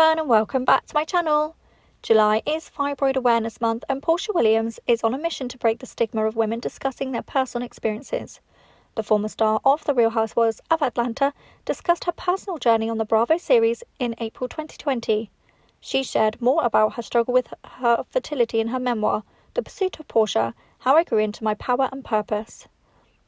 everyone and welcome back to my channel. July is Fibroid Awareness Month and Porsha Williams is on a mission to break the stigma of women discussing their personal experiences. The former star of the Real Housewives of Atlanta discussed her personal journey on the Bravo series in April 2020. She shared more about her struggle with her fertility in her memoir, The Pursuit of Porsha, How I Grew Into My Power and Purpose.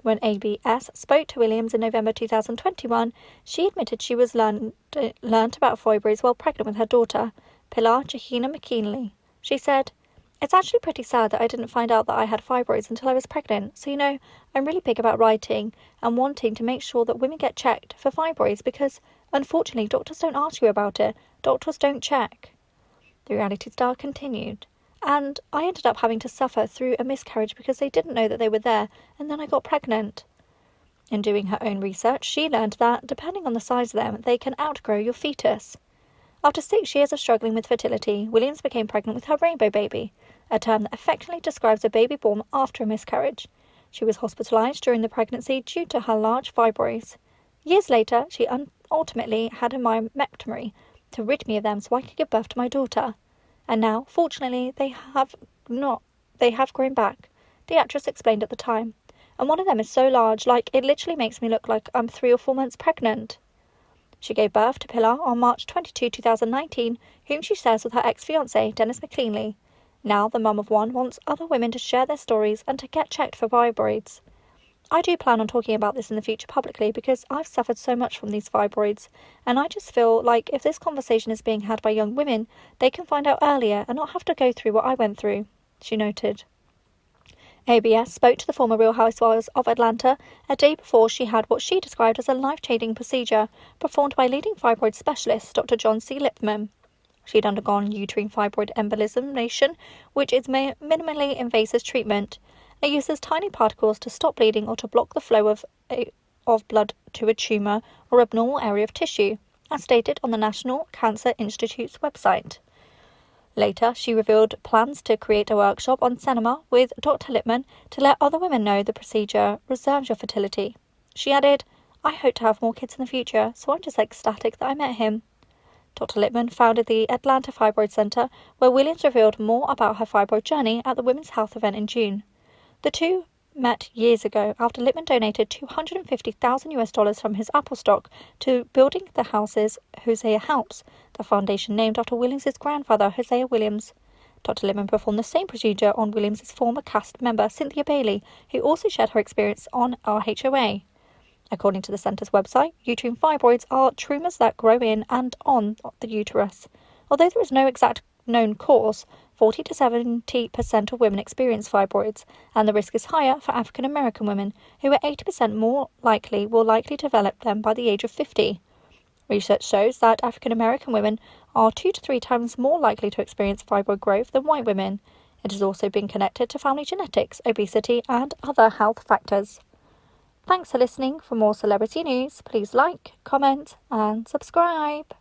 When ABS spoke to Williams in November 2021, she admitted she was learned about fibroids while pregnant with her daughter, Pilar Jhena. She said, "It's actually pretty sad that I didn't find out that I had fibroids until I was pregnant. So, I'm really big about writing and wanting to make sure that women get checked for fibroids because, unfortunately, doctors don't ask you about it. Doctors don't check." The reality star continued. "And I ended up having to suffer through a miscarriage because they didn't know that they were there, and then I got pregnant." In doing her own research, she learned that, depending on the size of them, they can outgrow your fetus. After 6 years of struggling with fertility, Williams became pregnant with her rainbow baby, a term that affectionately describes a baby born after a miscarriage. She was hospitalized during the pregnancy due to her large fibroids. Years later, she ultimately had a myomectomy to rid me of them so I could give birth to my daughter. And now, fortunately, they have grown back, the actress explained at the time. And one of them is so large, it literally makes me look like I'm 3 or 4 months pregnant. She gave birth to Pilar on March 22, 2019, whom she shares with her ex-fiancé, Dennis McLeanly. Now, the mum of one wants other women to share their stories and to get checked for fibroids. I do plan on talking about this in the future publicly because I've suffered so much from these fibroids, and I just feel like if this conversation is being had by young women, they can find out earlier and not have to go through what I went through, she noted. ABS spoke to the former Real Housewives of Atlanta a day before she had what she described as a life-changing procedure performed by leading fibroid specialist Dr. John C. Lipman. She'd undergone uterine fibroid embolization, which is minimally invasive treatment. It uses tiny particles to stop bleeding or to block the flow of blood to a tumour or abnormal area of tissue, as stated on the National Cancer Institute's website. Later, she revealed plans to create a workshop on cinema with Dr. Lipman to let other women know the procedure reserves your fertility. She added, "I hope to have more kids in the future, so I'm just ecstatic that I met him." Dr. Lipman founded the Atlanta Fibroid Center, where Williams revealed more about her fibroid journey at the Women's Health event in June. The two met years ago after Lipman donated $250,000 from his Apple stock to building the house's Hosea Helps, the foundation named after Williams' grandfather, Hosea Williams. Dr. Lipman performed the same procedure on Williams' former cast member, Cynthia Bailey, who also shared her experience on RHOA. According to the center's website, uterine fibroids are tumours that grow in and on the uterus. Although there is no exact known cause, 40 to 70% of women experience fibroids, and the risk is higher for African American women, who are 80% more likely develop them by the age of 50. Research shows that African American women are 2 to 3 times more likely to experience fibroid growth than white women. It has also been connected to family genetics, obesity, and other health factors. Thanks for listening. For more celebrity news, please like, comment, and subscribe.